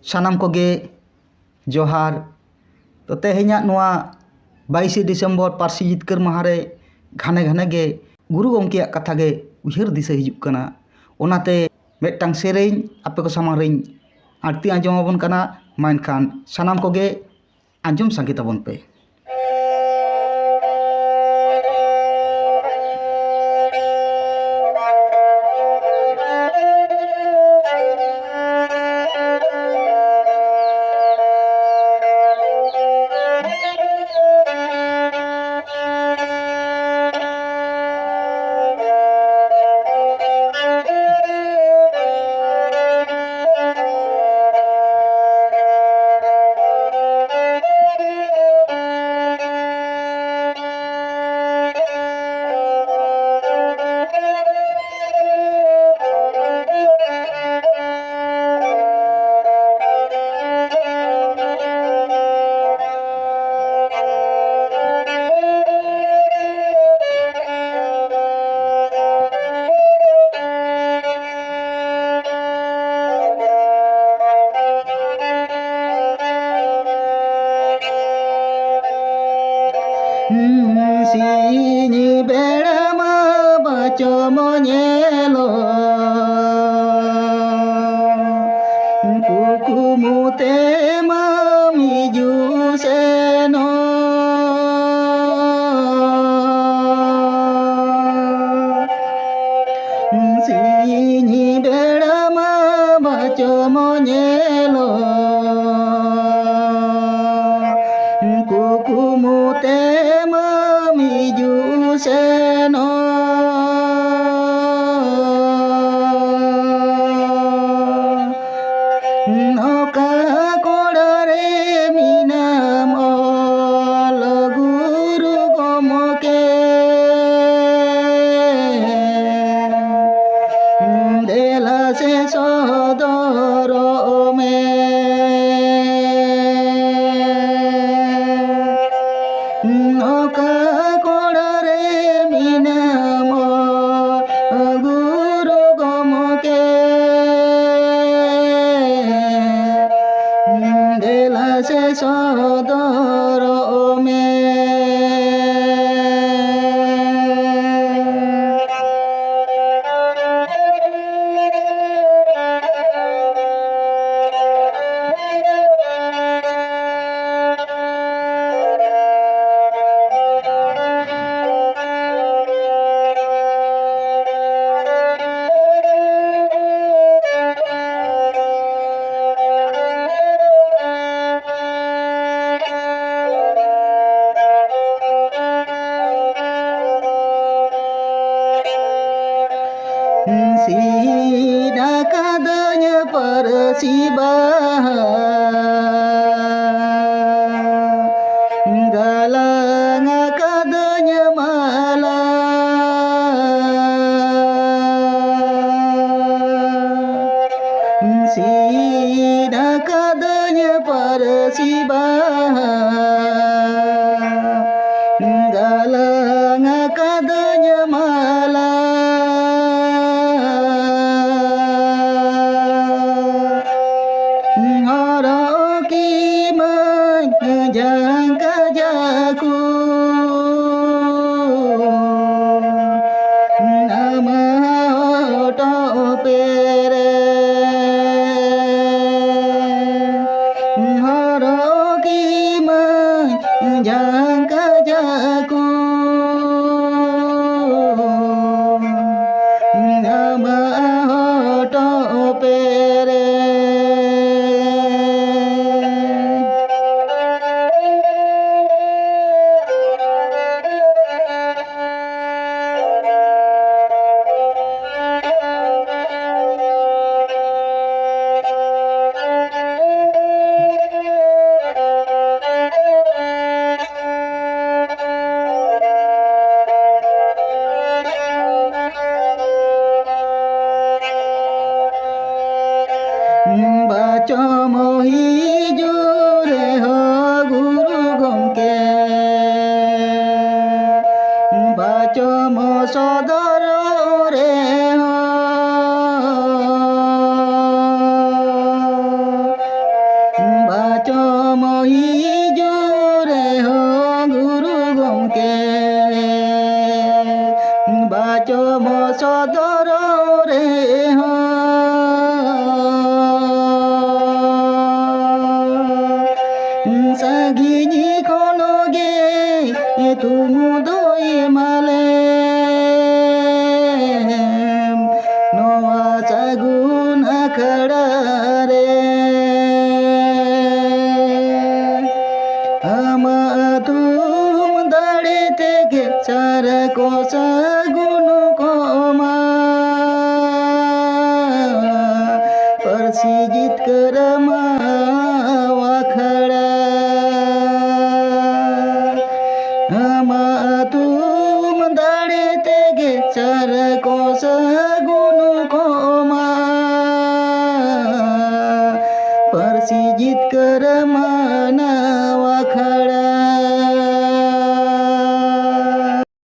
सानाम कोगे जोहार। तो तेहेन्या नोआ 22 डिसेम्बर पार्सी जितकर महारे घाने घाने गे गुरु गंकेया कथा गे उयहर दिशा हिजुक कना। ओनाते मेटटांग सेरेñ आपे को सामांग रेñ आरती आंजोम आबोन कना। मानखान सानाम कोगे आंजोम सांगे ताबोन पे। Sini berama baca monyelo kuku mutema miju seno sini berama baca monyelo kuku mutema miju seno noka kodare minam ol guru gomoke dela se sodoro me noka kodare minam guru gomoke dela se sodoro me Sida kadanya persibah galang kadanya malah sida kadanya persibah galang kadanya malah jangka jaku nama oto pere horoki jangka jaku nama oto pere baca mohijur ho guru gomke baca mo sodoro re ho tumu doi malem noa cagun akadare ama tum dare tege cara ko cagun koma persijit kerama wakhada ama tum dare tege cara ko cagun koma persijit kerama